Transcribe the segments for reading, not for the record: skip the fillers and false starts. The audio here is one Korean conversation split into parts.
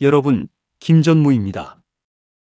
여러분, 김전무입니다.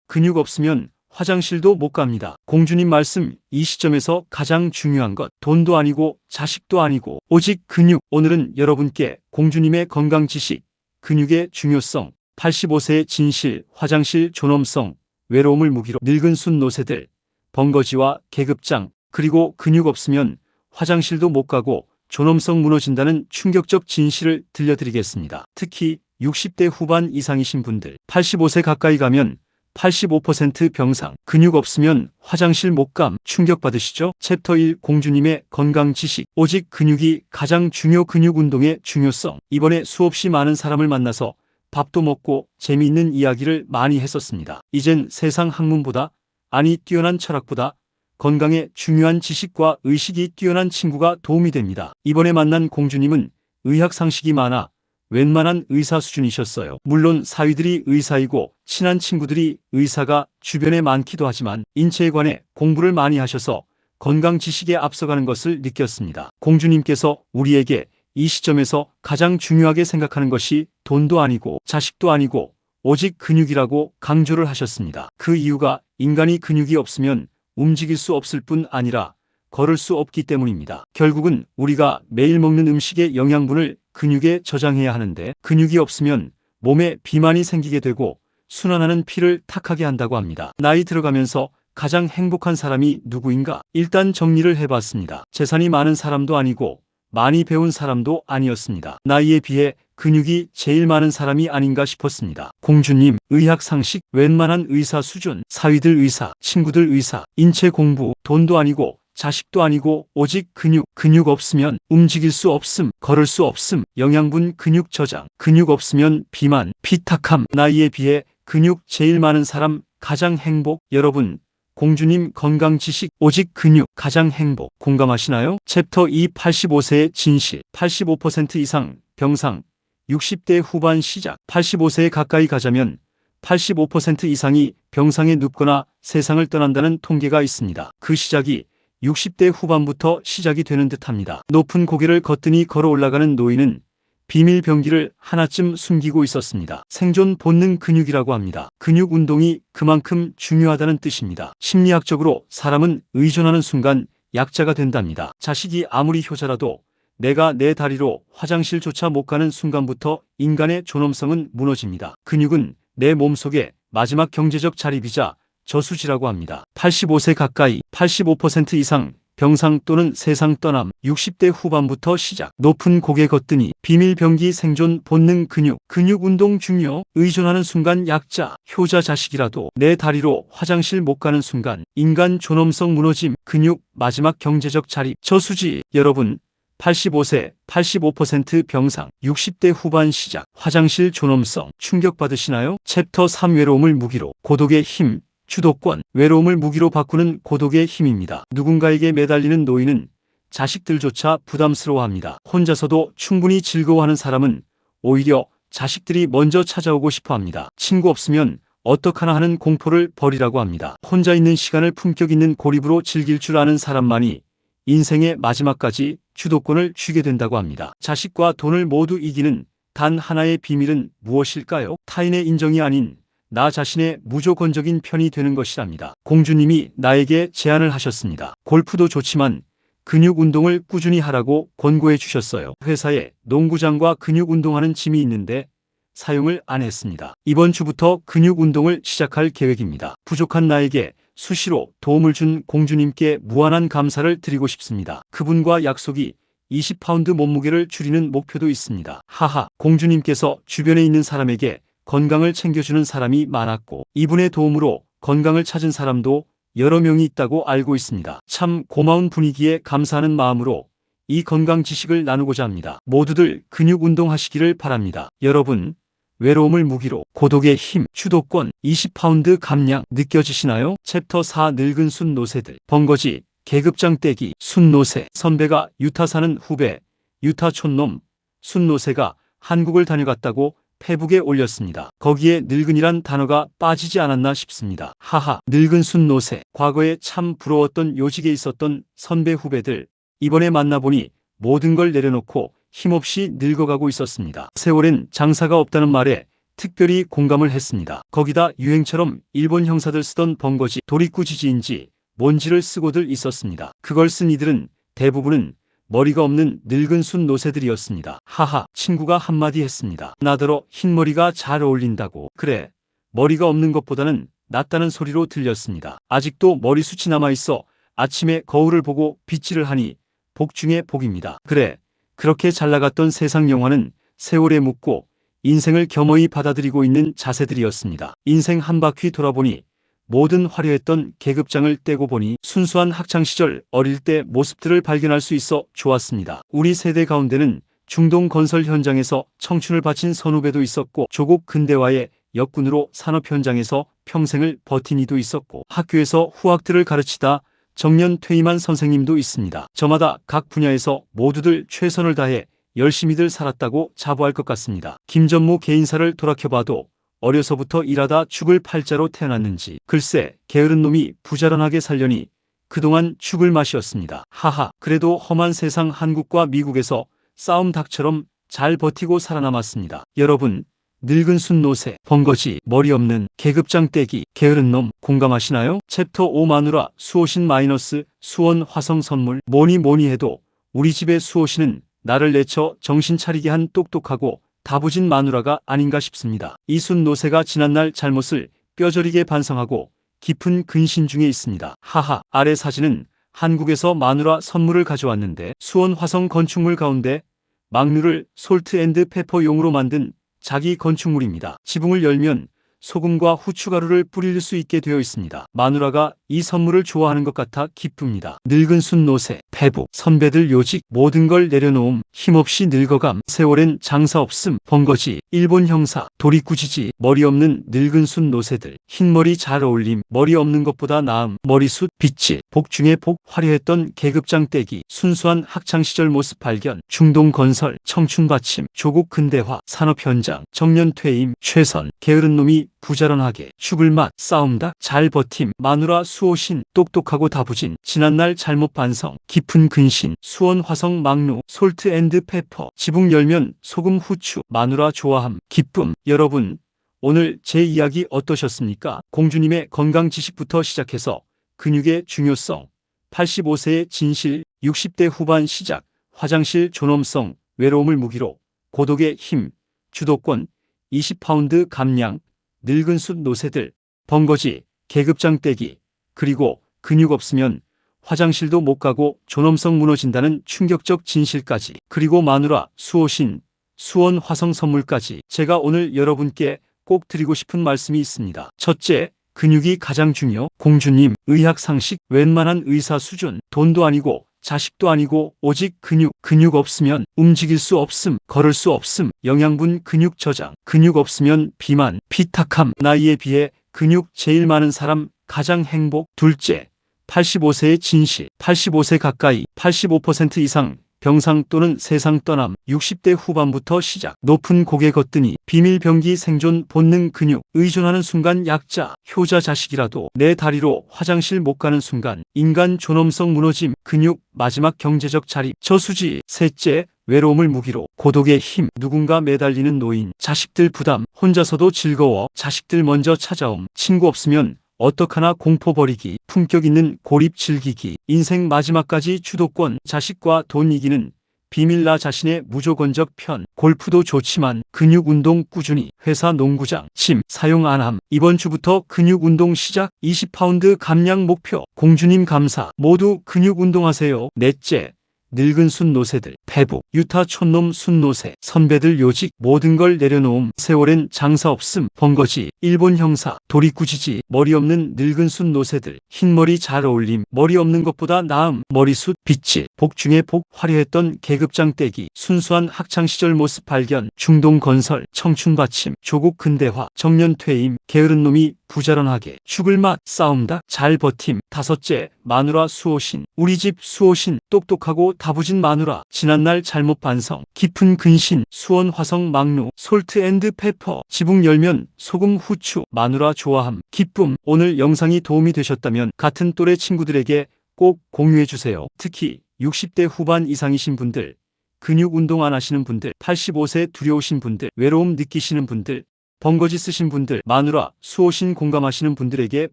근육 없으면 화장실도 못 갑니다. 공주님 말씀, 이 시점에서 가장 중요한 것, 돈도 아니고 자식도 아니고 오직 근육. 오늘은 여러분께 공주님의 건강 지식, 근육의 중요성, 85세의 진실, 화장실 존엄성, 외로움을 무기로 늙은 순 노새들, 번거지와 계급장, 그리고 근육 없으면 화장실도 못 가고 존엄성 무너진다는 충격적 진실을 들려드리겠습니다. 특히 60대 후반 이상이신 분들, 85세 가까이 가면 85% 병상, 근육 없으면 화장실 못감, 충격받으시죠? 챕터 1 공주님의 건강 지식, 오직 근육이 가장 중요. 근육 운동의 중요성. 이번에 수없이 많은 사람을 만나서 밥도 먹고 재미있는 이야기를 많이 했었습니다. 이젠 세상 학문보다, 아니 뛰어난 철학보다 건강에 중요한 지식과 의식이 뛰어난 친구가 도움이 됩니다. 이번에 만난 공주님은 의학 상식이 많아 웬만한 의사 수준이셨어요. 물론 사위들이 의사이고 친한 친구들이 의사가 주변에 많기도 하지만 인체에 관해 공부를 많이 하셔서 건강 지식에 앞서가는 것을 느꼈습니다. 공주님께서 우리에게 이 시점에서 가장 중요하게 생각하는 것이 돈도 아니고 자식도 아니고 오직 근육이라고 강조를 하셨습니다. 그 이유가 인간이 근육이 없으면 움직일 수 없을 뿐 아니라 걸을 수 없기 때문입니다. 결국은 우리가 매일 먹는 음식의 영양분을 근육에 저장해야 하는데 근육이 없으면 몸에 비만이 생기게 되고 순환하는 피를 탁하게 한다고 합니다. 나이 들어가면서 가장 행복한 사람이 누구인가? 일단 정리를 해봤습니다. 재산이 많은 사람도 아니고 많이 배운 사람도 아니었습니다. 나이에 비해 근육이 제일 많은 사람이 아닌가 싶었습니다. 공주님, 의학 상식, 웬만한 의사 수준, 사위들 의사, 친구들 의사, 인체 공부, 돈도 아니고 자식도 아니고 오직 근육. 근육 없으면 움직일 수 없음, 걸을 수 없음, 영양분 근육 저장, 근육 없으면 비만, 피탁함. 나이에 비해 근육 제일 많은 사람 가장 행복. 여러분, 공주님 건강 지식, 오직 근육 가장 행복. 공감하시나요? 챕터 2 85세의 진실, 85% 이상 병상, 60대 후반 시작. 85세에 가까이 가자면 85% 이상이 병상에 눕거나 세상을 떠난다는 통계가 있습니다. 그 시작이 60대 후반부터 시작이 되는 듯합니다. 높은 고개를 거뜬히 걸어 올라가는 노인은 비밀 병기를 하나쯤 숨기고 있었습니다. 생존 본능 근육이라고 합니다. 근육 운동이 그만큼 중요하다는 뜻입니다. 심리학적으로 사람은 의존하는 순간 약자가 된답니다. 자식이 아무리 효자라도 내가 내 다리로 화장실조차 못 가는 순간부터 인간의 존엄성은 무너집니다. 근육은 내 몸속의 마지막 경제적 자립이자 저수지라고 합니다. 85세 가까이, 85% 이상 병상 또는 세상 떠남, 60대 후반부터 시작. 높은 고개 거뜬히, 비밀 병기 생존 본능 근육, 근육 운동 중요, 의존하는 순간 약자, 효자 자식이라도 내 다리로 화장실 못 가는 순간 인간 존엄성 무너짐, 근육 마지막 경제적 자립, 저수지. 여러분, 85세, 85% 병상, 60대 후반 시작, 화장실 존엄성 충격받으시나요? 챕터 3 외로움을 무기로, 고독의 힘, 주도권, 외로움을 무기로 바꾸는 고독의 힘입니다. 누군가에게 매달리는 노인은 자식들조차 부담스러워합니다. 혼자서도 충분히 즐거워하는 사람은 오히려 자식들이 먼저 찾아오고 싶어합니다. 친구 없으면 어떡하나 하는 공포를 버리라고 합니다. 혼자 있는 시간을 품격 있는 고립으로 즐길 줄 아는 사람만이 인생의 마지막까지 주도권을 쥐게 된다고 합니다. 자식과 돈을 모두 이기는 단 하나의 비밀은 무엇일까요? 타인의 인정이 아닌 나 자신의 무조건적인 편이 되는 것이랍니다. 공주님이 나에게 제안을 하셨습니다. 골프도 좋지만 근육 운동을 꾸준히 하라고 권고해 주셨어요. 회사에 농구장과 근육 운동하는 짐이 있는데 사용을 안 했습니다. 이번 주부터 근육 운동을 시작할 계획입니다. 부족한 나에게 수시로 도움을 준 공주님께 무한한 감사를 드리고 싶습니다. 그분과 약속이 20파운드 몸무게를 줄이는 목표도 있습니다. 하하, 공주님께서 주변에 있는 사람에게 건강을 챙겨주는 사람이 많았고 이분의 도움으로 건강을 찾은 사람도 여러 명이 있다고 알고 있습니다. 참 고마운 분위기에 감사하는 마음으로 이 건강 지식을 나누고자 합니다. 모두들 근육 운동하시기를 바랍니다. 여러분, 외로움을 무기로, 고독의 힘, 주도권, 20파운드 감량 느껴지시나요? 챕터 4 늙은 순 노새들, 번거지, 계급장 떼기, 순 노새. 선배가 유타 사는 후배, 유타 촌놈, 순 노새가 한국을 다녀갔다고 페북에 올렸습니다. 거기에 늙은이란 단어가 빠지지 않았나 싶습니다. 하하, 늙은 순 노새. 과거에 참 부러웠던 요직에 있었던 선배 후배들, 이번에 만나보니 모든 걸 내려놓고 힘없이 늙어가고 있었습니다. 세월엔 장사가 없다는 말에 특별히 공감을 했습니다. 거기다 유행처럼 일본 형사들 쓰던 번거지 도리쿠지지인지 뭔지를 쓰고들 있었습니다. 그걸 쓴 이들은 대부분은 머리가 없는 늙은 순 노새들이었습니다. 하하, 친구가 한마디 했습니다. 나더러 흰머리가 잘 어울린다고. 그래, 머리가 없는 것보다는 낫다는 소리로 들렸습니다. 아직도 머리숱이 남아있어 아침에 거울을 보고 빗질을 하니 복 중에 복입니다. 그래, 그렇게 잘나갔던 세상 영화는 세월에 묻고 인생을 겸허히 받아들이고 있는 자세들이었습니다. 인생 한 바퀴 돌아보니 모든 화려했던 계급장을 떼고 보니 순수한 학창시절 어릴 때 모습들을 발견할 수 있어 좋았습니다. 우리 세대 가운데는 중동 건설 현장에서 청춘을 바친 선후배도 있었고 조국 근대화의 역군으로 산업 현장에서 평생을 버틴 이도 있었고 학교에서 후학들을 가르치다 정년 퇴임한 선생님도 있습니다. 저마다 각 분야에서 모두들 최선을 다해 열심히들 살았다고 자부할 것 같습니다. 김전무 개인사를 돌아켜봐도 어려서부터 일하다 죽을 팔자로 태어났는지 글쎄 게으른 놈이 부자란하게 살려니 그동안 죽을 맛이었습니다. 하하, 그래도 험한 세상 한국과 미국에서 싸움 닭처럼 잘 버티고 살아남았습니다. 여러분, 늙은 순 노새, 번거지, 머리 없는 계급장 떼기, 게으른 놈 공감하시나요? 챕터 5 마누라 수호신 마이너스 수원 화성 선물. 뭐니 해도 우리 집의 수호신은 나를 내쳐 정신 차리게 한 똑똑하고 다부진 마누라가 아닌가 싶습니다. 이 순 노새가 지난날 잘못을 뼈저리게 반성하고 깊은 근심 중에 있습니다. 하하, 아래 사진은 한국에서 마누라 선물을 가져왔는데 수원 화성 건축물 가운데 막류를 솔트 앤드 페퍼용으로 만든 자기 건축물입니다. 지붕을 열면 소금과 후춧가루를 뿌릴 수 있게 되어 있습니다. 마누라가 이 선물을 좋아하는 것 같아 기쁩니다. 늙은 순 노새, 배부, 선배들 요직, 모든 걸 내려놓음, 힘없이 늙어감, 세월엔 장사 없음, 번거지, 일본 형사, 도리쿠지지, 머리 없는 늙은 순 노새들, 흰머리 잘 어울림, 머리 없는 것보다 나음, 머리숱, 빗질, 복 중에 복, 화려했던 계급장 떼기, 순수한 학창시절 모습 발견, 중동 건설, 청춘 받침, 조국 근대화, 산업 현장, 정년 퇴임, 최선, 게으른 놈이 부자란하게, 죽을 맛, 싸움닭, 잘 버팀, 마누라 수호신, 똑똑하고 다부진, 지난날 잘못 반성, 깊은 근심, 수원 화성 막루, 솔트 앤드 페퍼, 지붕 열면 소금 후추, 마누라 좋아함, 기쁨. 여러분, 오늘 제 이야기 어떠셨습니까? 공주님의 건강 지식부터 시작해서 근육의 중요성, 85세의 진실, 60대 후반 시작, 화장실 존엄성, 외로움을 무기로, 고독의 힘, 주도권, 20파운드 감량, 늙은 숫 노새들, 번거지, 계급장 떼기, 그리고 근육 없으면 화장실도 못 가고 존엄성 무너진다는 충격적 진실까지, 그리고 마누라, 수호신, 수원 화성 선물까지 제가 오늘 여러분께 꼭 드리고 싶은 말씀이 있습니다. 첫째, 근육이 가장 중요. 공주님, 의학 상식, 웬만한 의사 수준, 돈도 아니고 자식도 아니고 오직 근육 없으면 움직일 수 없음, 걸을 수 없음, 영양분 근육 저장, 근육 없으면 비만, 피탁함, 나이에 비해 근육 제일 많은 사람 가장 행복. 둘째, 85세의 진실, 85세 가까이 85% 이상 병상 또는 세상 떠남, 60대 후반부터 시작, 높은 고개 걷더니 비밀병기 생존 본능 근육, 의존하는 순간 약자, 효자 자식이라도 내 다리로 화장실 못 가는 순간 인간 존엄성 무너짐, 근육, 마지막 경제적 자립, 저수지. 셋째, 외로움을 무기로, 고독의 힘, 누군가 매달리는 노인, 자식들 부담, 혼자서도 즐거워, 자식들 먼저 찾아옴, 친구 없으면 어떡하나 공포 버리기, 품격 있는 고립 즐기기, 인생 마지막까지 주도권, 자식과 돈 이기는 비밀 나 자신의 무조건적 편, 골프도 좋지만 근육 운동 꾸준히, 회사 농구장, 침 사용 안함, 이번 주부터 근육 운동 시작, 20파운드 감량 목표, 공주님 감사, 모두 근육 운동하세요. 넷째, 늙은 순 노새들, 배부, 유타 촌놈 순 노새, 선배들 요직, 모든 걸 내려놓음, 세월엔 장사 없음, 번거지, 일본 형사, 도리쿠지지, 머리 없는 늙은 순 노새들, 흰머리 잘 어울림, 머리 없는 것보다 나음, 머리숱, 빗질, 복 중에 복, 화려했던 계급장 떼기, 순수한 학창시절 모습 발견, 중동 건설, 청춘 받침, 조국 근대화, 정년 퇴임, 게으른 놈이 부자란하게, 죽을 맛, 싸움닭, 잘 버팀. 다섯째, 마누라 수호신, 우리 집 수호신, 똑똑하고 다부진 마누라, 지난날 잘못 반성, 깊은 근심, 수원 화성 막루, 솔트 앤드 페퍼, 지붕 열면 소금 후추, 마누라 좋아함, 기쁨. 오늘 영상이 도움이 되셨다면 같은 또래 친구들에게 꼭 공유해주세요. 특히 60대 후반 이상이신 분들, 근육 운동 안 하시는 분들, 85세 두려우신 분들, 외로움 느끼시는 분들, 번거지 쓰신 분들, 마누라, 수호신 공감하시는 분들에게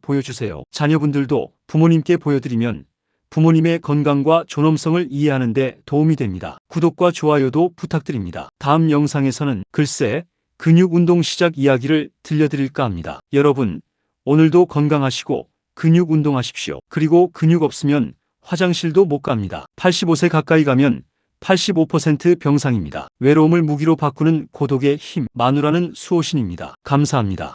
보여주세요. 자녀분들도 부모님께 보여드리면 부모님의 건강과 존엄성을 이해하는 데 도움이 됩니다. 구독과 좋아요도 부탁드립니다. 다음 영상에서는 글쎄, 근육 운동 시작 이야기를 들려드릴까 합니다. 여러분, 오늘도 건강하시고 근육 운동하십시오. 그리고 근육 없으면 화장실도 못 갑니다. 85세 가까이 가면 85% 병상입니다. 외로움을 무기로 바꾸는 고독의 힘, 마누라는 수호신입니다. 감사합니다.